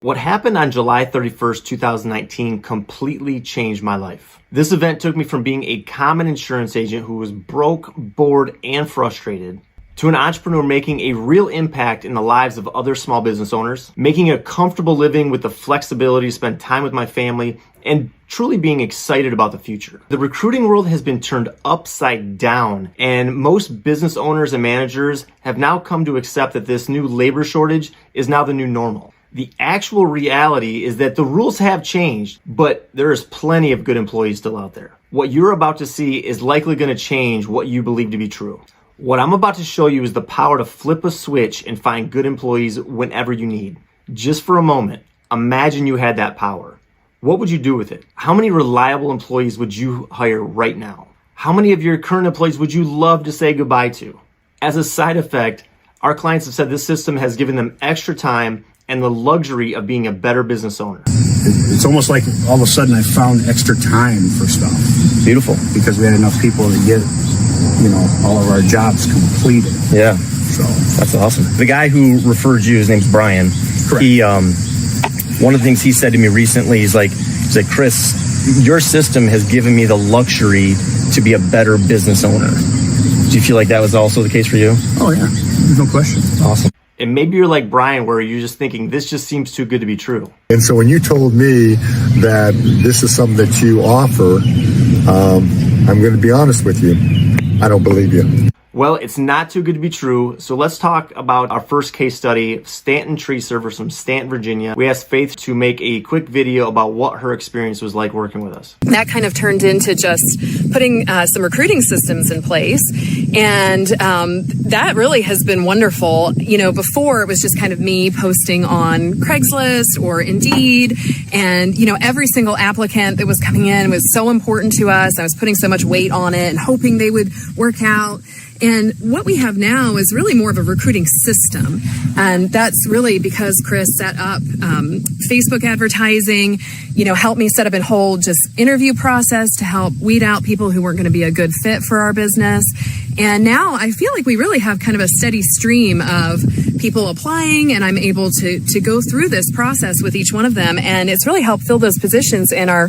What happened on July 31st, 2019 completely changed my life. This event took me from being a common insurance agent who was broke, bored, and frustrated to an entrepreneur making a real impact in the lives of other small business owners, making a comfortable living with the flexibility to spend time with my family, and truly being excited about the future. The recruiting world has been turned upside down, and most business owners and managers have now come to accept that this new labor shortage is now the new normal. The actual reality is that the rules have changed, but there is plenty of good employees still out there. What you're about to see is likely going to change what you believe to be true. What I'm about to show you is the power to flip a switch and find good employees whenever you need. Just for a moment, imagine you had that power. What would you do with it? How many reliable employees would you hire right now? How many of your current employees would you love to say goodbye to? As a side effect, our clients have said this system has given them extra time and the luxury of being a better business owner. It's almost like all of a sudden I found extra time for stuff. Beautiful. Because we had enough people to get, all of our jobs completed. Yeah. So that's awesome. The guy who referred you, his name's Brian. Correct. He, one of the things he said to me recently is he's like, Chris, your system has given me the luxury to be a better business owner. Do you feel like that was also the case for you? Oh yeah, there's no question. Awesome. And maybe you're like Brian, where you're just thinking, this just seems too good to be true. And so when you told me that this is something that you offer, I'm going to be honest with you. I don't believe you. Well, it's not too good to be true. So let's talk about our first case study, Stanton Tree Servers from Stanton, Virginia. We asked Faith to make a quick video about what her experience was like working with us. That kind of turned into just putting some recruiting systems in place. And that really has been wonderful. Before it was just kind of me posting on Craigslist or Indeed. And, every single applicant that was coming in was so important to us. I was putting so much weight on it and hoping they would work out. And what we have now is really more of a recruiting system. And that's really because Chris set up Facebook advertising, helped me set up a whole just interview process to help weed out people who weren't going to be a good fit for our business. And now I feel like we really have kind of a steady stream of people applying, and I'm able to go through this process with each one of them. And it's really helped fill those positions in our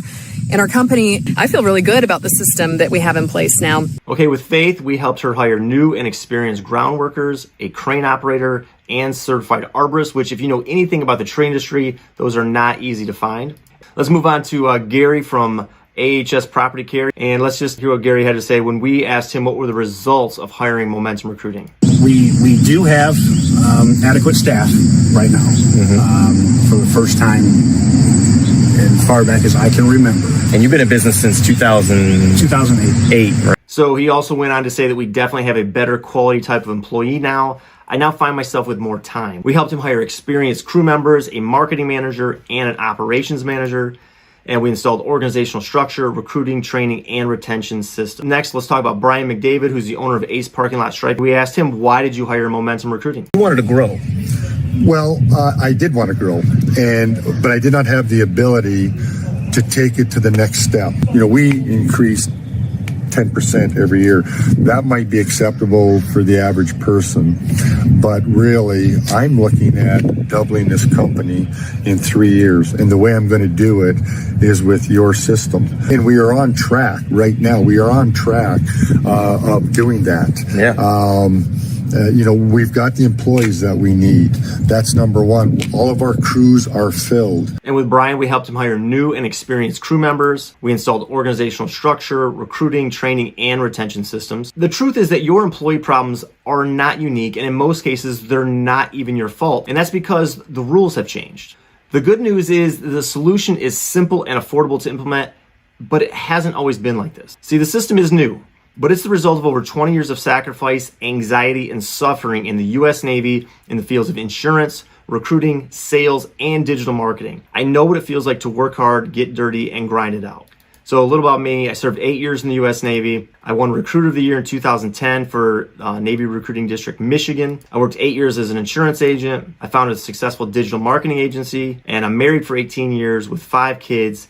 company. I feel really good about the system that we have in place now. Okay, with Faith, we helped her hire new and experienced ground workers, a crane operator, and certified arborists, which if you know anything about the trade industry, those are not easy to find. Let's move on to Gary from AHS Property Care, and let's just hear what Gary had to say when we asked him what were the results of hiring Momentum Recruiting. We do have adequate staff right now for the first time as far back as I can remember. And you've been in business since 2008. Right? So he also went on to say that we definitely have a better quality type of employee now. I now find myself with more time. We helped him hire experienced crew members, a marketing manager, and an operations manager. And we installed organizational structure, recruiting, training, and retention system. Next, let's talk about Brian McDavid, who's the owner of Ace Parking Lot Stripe. We asked him, why did you hire Momentum Recruiting? You wanted to grow. Well, I did want to grow, but I did not have the ability to take it to the next step. We increased 10% every year. That might be acceptable for the average person, but really, I'm looking at doubling this company in 3 years. And the way I'm going to do it is with your system. And we are on track right now. We are on track of doing that. Yeah. We've got the employees that we need. That's number one. All of our crews are filled. And with Brian, we helped him hire new and experienced crew members. We installed organizational structure, recruiting, training, and retention systems. The truth is that your employee problems are not unique, and in most cases, they're not even your fault. And that's because the rules have changed. The good news is the solution is simple and affordable to implement, but it hasn't always been like this. See, the system is new, but it's the result of over 20 years of sacrifice, anxiety, and suffering in the U.S. Navy in the fields of insurance, recruiting, sales, and digital marketing. I know what it feels like to work hard, get dirty, and grind it out. So a little about me, I served 8 years in the U.S. Navy. I won Recruiter of the Year in 2010 for Navy Recruiting District, Michigan. I worked 8 years as an insurance agent. I founded a successful digital marketing agency, and I'm married for 18 years with 5 kids.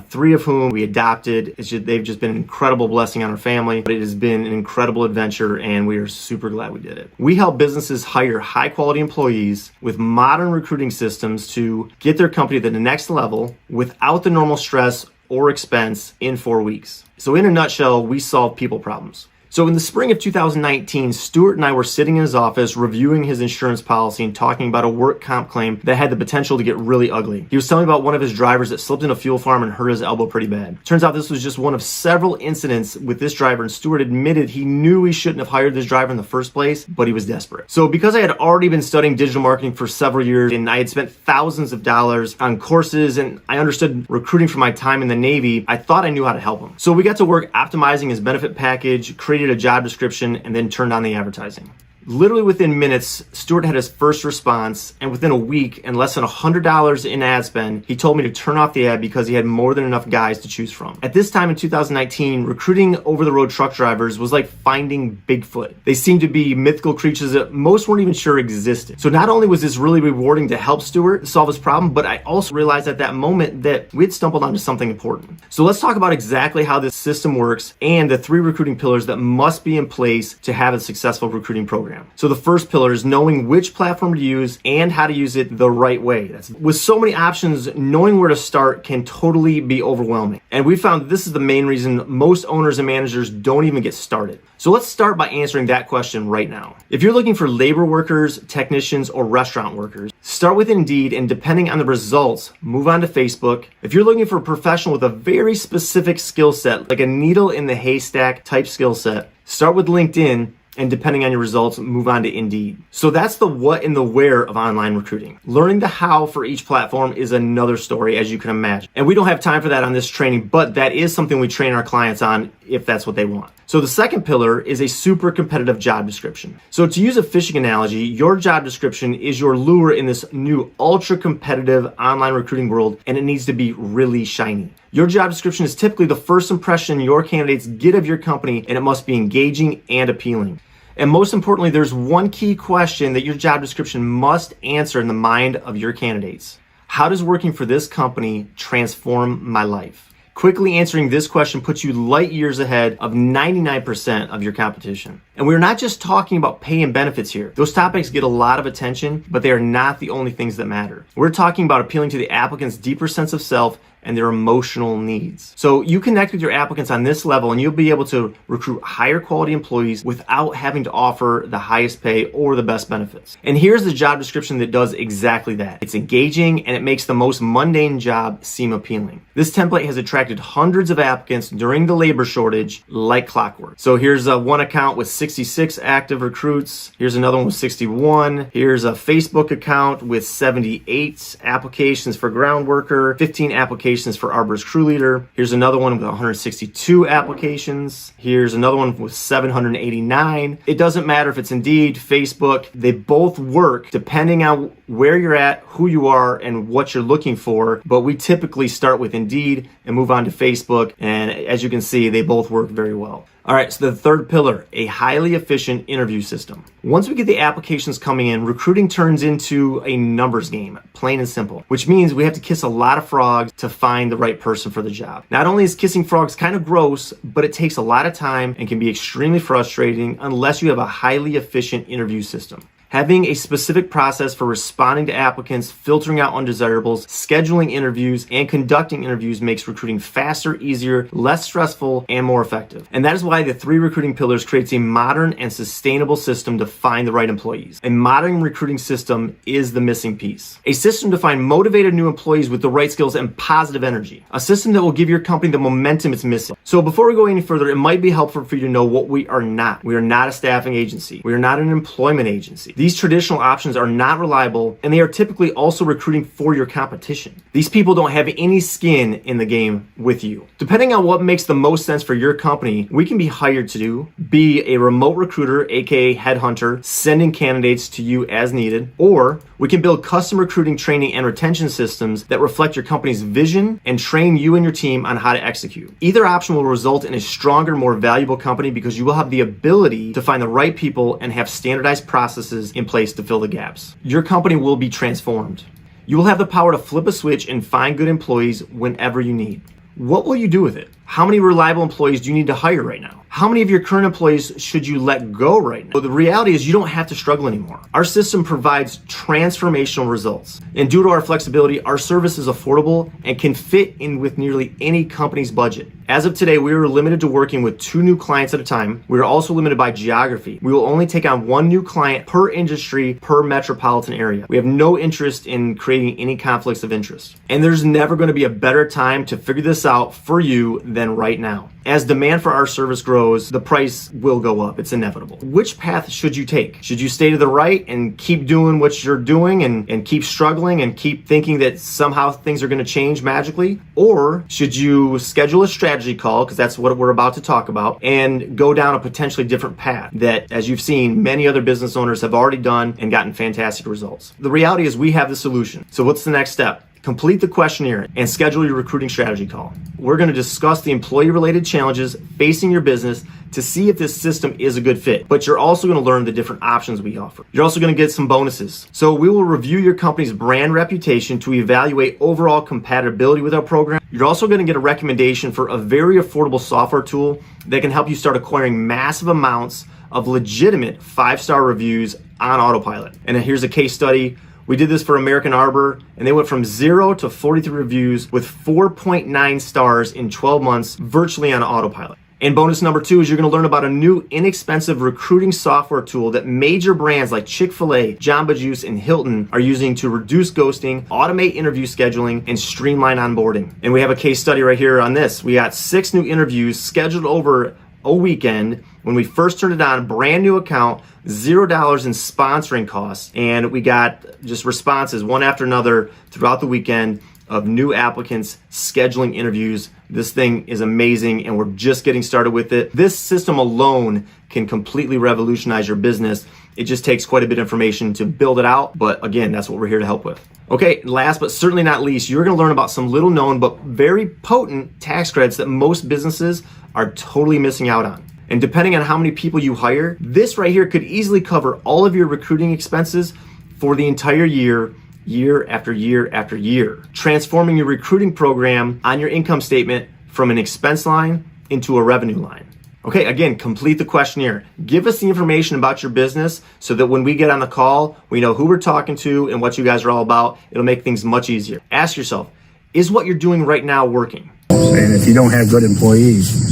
3 of whom we adopted. They've just been an incredible blessing on our family, but it has been an incredible adventure, and we are super glad we did it. We help businesses hire high-quality employees with modern recruiting systems to get their company to the next level without the normal stress or expense in 4 weeks. So in a nutshell, we solve people problems. So in the spring of 2019, Stuart and I were sitting in his office reviewing his insurance policy and talking about a work comp claim that had the potential to get really ugly. He was telling me about one of his drivers that slipped in a fuel farm and hurt his elbow pretty bad. Turns out this was just one of several incidents with this driver, and Stuart admitted he knew he shouldn't have hired this driver in the first place, but he was desperate. So because I had already been studying digital marketing for several years and I had spent thousands of dollars on courses and I understood recruiting from my time in the Navy, I thought I knew how to help him. So we got to work optimizing his benefit package, created a job description, and then turned on the advertising. Literally within minutes, Stuart had his first response, and within a week and less than $100 in ad spend, he told me to turn off the ad because he had more than enough guys to choose from. At this time in 2019, recruiting over-the-road truck drivers was like finding Bigfoot. They seemed to be mythical creatures that most weren't even sure existed. So not only was this really rewarding to help Stuart solve his problem, but I also realized at that moment that we had stumbled onto something important. So let's talk about exactly how this system works and the 3 recruiting pillars that must be in place to have a successful recruiting program. So the first pillar is knowing which platform to use and how to use it the right way. With so many options, knowing where to start can totally be overwhelming. And we found this is the main reason most owners and managers don't even get started. So let's start by answering that question right now. If you're looking for labor workers, technicians, or restaurant workers, start with Indeed, and depending on the results, move on to Facebook. If you're looking for a professional with a very specific skill set, like a needle in the haystack type skill set, start with LinkedIn. And depending on your results, move on to Indeed. So that's the what and the where of online recruiting. Learning the how for each platform is another story, as you can imagine. And we don't have time for that on this training, but that is something we train our clients on if that's what they want. So the second pillar is a super competitive job description. So to use a fishing analogy, your job description is your lure in this new ultra competitive online recruiting world, and it needs to be really shiny. Your job description is typically the first impression your candidates get of your company, and it must be engaging and appealing. And most importantly, there's one key question that your job description must answer in the mind of your candidates. How does working for this company transform my life? Quickly answering this question puts you light years ahead of 99% of your competition. And we're not just talking about pay and benefits here. Those topics get a lot of attention, but they are not the only things that matter. We're talking about appealing to the applicant's deeper sense of self and their emotional needs. So you connect with your applicants on this level and you'll be able to recruit higher quality employees without having to offer the highest pay or the best benefits. And here's the job description that does exactly that. It's engaging and it makes the most mundane job seem appealing. This template has attracted hundreds of applicants during the labor shortage like clockwork. So here's one account with 66 active recruits. Here's another one with 61. Here's a Facebook account with 78 applications for ground worker, 15 applications for arborist crew leader. Here's another one with 162 applications. Here's another one with 789. It doesn't matter if it's Indeed, Facebook, they both work depending on where you're at, who you are, and what you're looking for. But we typically start with Indeed and move on to Facebook. And as you can see, they both work very well. All right, so the third pillar, a highly efficient interview system. Once we get the applications coming in, recruiting turns into a numbers game, plain and simple, which means we have to kiss a lot of frogs to find the right person for the job. Not only is kissing frogs kind of gross, but it takes a lot of time and can be extremely frustrating unless you have a highly efficient interview system. Having a specific process for responding to applicants, filtering out undesirables, scheduling interviews, and conducting interviews makes recruiting faster, easier, less stressful, and more effective. And that is why the 3 recruiting pillars creates a modern and sustainable system to find the right employees. A modern recruiting system is the missing piece. A system to find motivated new employees with the right skills and positive energy. A system that will give your company the momentum it's missing. So before we go any further, it might be helpful for you to know what we are not. We are not a staffing agency. We are not an employment agency. These traditional options are not reliable, and they are typically also recruiting for your competition. These people don't have any skin in the game with you. Depending on what makes the most sense for your company, we can be hired to be a remote recruiter, aka headhunter, sending candidates to you as needed, or we can build custom recruiting, training, and retention systems that reflect your company's vision and train you and your team on how to execute. Either option will result in a stronger, more valuable company because you will have the ability to find the right people and have standardized processes in place to fill the gaps. Your company will be transformed. You will have the power to flip a switch and find good employees whenever you need. What will you do with it? How many reliable employees do you need to hire right now? How many of your current employees should you let go right now? Well, the reality is you don't have to struggle anymore. Our system provides transformational results. And due to our flexibility, our service is affordable and can fit in with nearly any company's budget. As of today, we are limited to working with 2 new clients at a time. We are also limited by geography. We will only take on 1 new client per industry per metropolitan area. We have no interest in creating any conflicts of interest. And there's never going to be a better time to figure this out for you than right now. As demand for our service grows, the price will go up. It's inevitable. Which path should you take? Should you stay to the right and keep doing what you're doing and keep struggling and keep thinking that somehow things are going to change magically? Or should you schedule a strategy call, because that's what we're about to talk about, and go down a potentially different path that, as you've seen, many other business owners have already done and gotten fantastic results? The reality is we have the solution. So what's the next step? Complete the questionnaire and schedule your recruiting strategy call. We're going to discuss the employee-related challenges facing your business to see if this system is a good fit. But you're also going to learn the different options we offer. You're also going to get some bonuses. So we will review your company's brand reputation to evaluate overall compatibility with our program. You're also going to get a recommendation for a very affordable software tool that can help you start acquiring massive amounts of legitimate 5-star reviews on autopilot. And then here's a case study. We did this for American Arbor, and they went from 0 to 43 reviews with 4.9 stars in 12 months, virtually on autopilot. And bonus number 2 is you're going to learn about a new inexpensive recruiting software tool that major brands like Chick-fil-A, Jamba Juice, and Hilton are using to reduce ghosting, automate interview scheduling, and streamline onboarding. And we have a case study right here on this. We got 6 new interviews scheduled over a weekend. When we first turned it on, brand new account, $0 in sponsoring costs, and we got just responses one after another throughout the weekend of new applicants scheduling interviews. This thing is amazing, and we're just getting started with it. This system alone can completely revolutionize your business. It just takes quite a bit of information to build it out, but again, that's what we're here to help with. Okay, last but certainly not least, you're going to learn about some little known but very potent tax credits that most businesses are totally missing out on. And depending on how many people you hire, this right here could easily cover all of your recruiting expenses for the entire year, year after year after year, transforming your recruiting program on your income statement from an expense line into a revenue line. Okay, again, complete the questionnaire. Give us the information about your business so that when we get on the call, we know who we're talking to and what you guys are all about. It'll make things much easier. Ask yourself, is what you're doing right now working? And if you don't have good employees,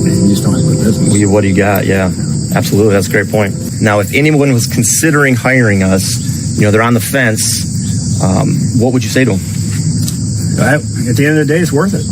then you just don't have good business. What do you got? Yeah, absolutely. That's a great point. Now, if anyone was considering hiring us, they're on the fence, what would you say to them? At the end of the day, it's worth it.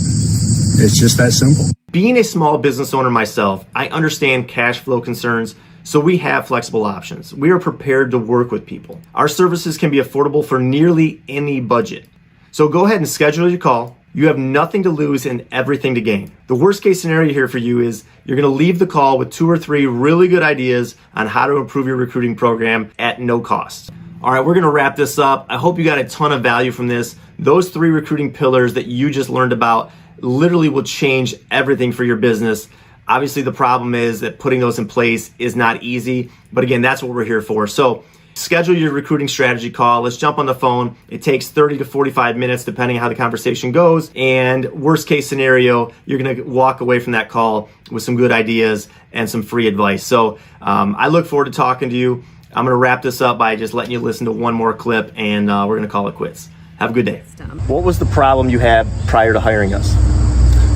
It's just that simple. Being a small business owner myself, I understand cash flow concerns, so we have flexible options. We are prepared to work with people. Our services can be affordable for nearly any budget. So go ahead and schedule your call. You have nothing to lose and everything to gain. The worst case scenario here for you is you're going to leave the call with 2 or 3 really good ideas on how to improve your recruiting program at no cost. All right, we're going to wrap this up. I hope you got a ton of value from this. Those 3 recruiting pillars that you just learned about literally will change everything for your business. Obviously, the problem is that putting those in place is not easy, but again, that's what we're here for. So schedule your recruiting strategy call. Let's jump on the phone. It takes 30 to 45 minutes depending on how the conversation goes. And worst case scenario, you're going to walk away from that call with some good ideas and some free advice. So I look forward to talking to you. I'm going to wrap this up by just letting you listen to one more clip, and we're going to call it quits. Have a good day. What was the problem you had prior to hiring us?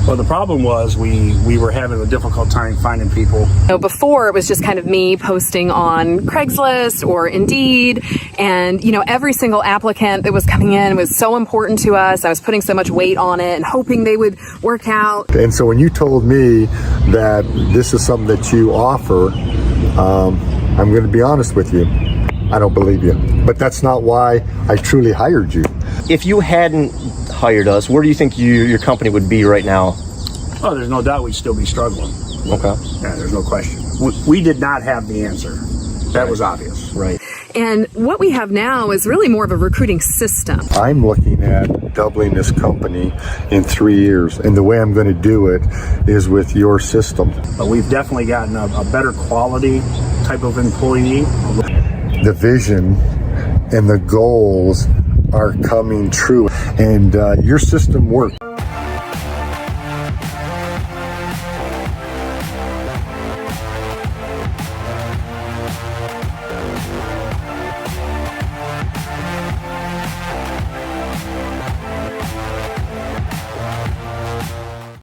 Well, the problem was we were having a difficult time finding people. Before, it was just kind of me posting on Craigslist or Indeed, and every single applicant that was coming in was so important to us. I was putting so much weight on it and hoping they would work out. And so when you told me that this is something that you offer, I'm going to be honest with you, I don't believe you. But that's not why I truly hired you. If you hadn't hired us, where do you think your company would be right now? Oh, there's no doubt we'd still be struggling. Okay. Yeah, there's no question. We did not have the answer. That was obvious. Right. And what we have now is really more of a recruiting system. I'm looking at doubling this company in 3 years, and the way I'm going to do it is with your system. But we've definitely gotten a better quality type of employee. The vision and the goals are coming true, and your system works.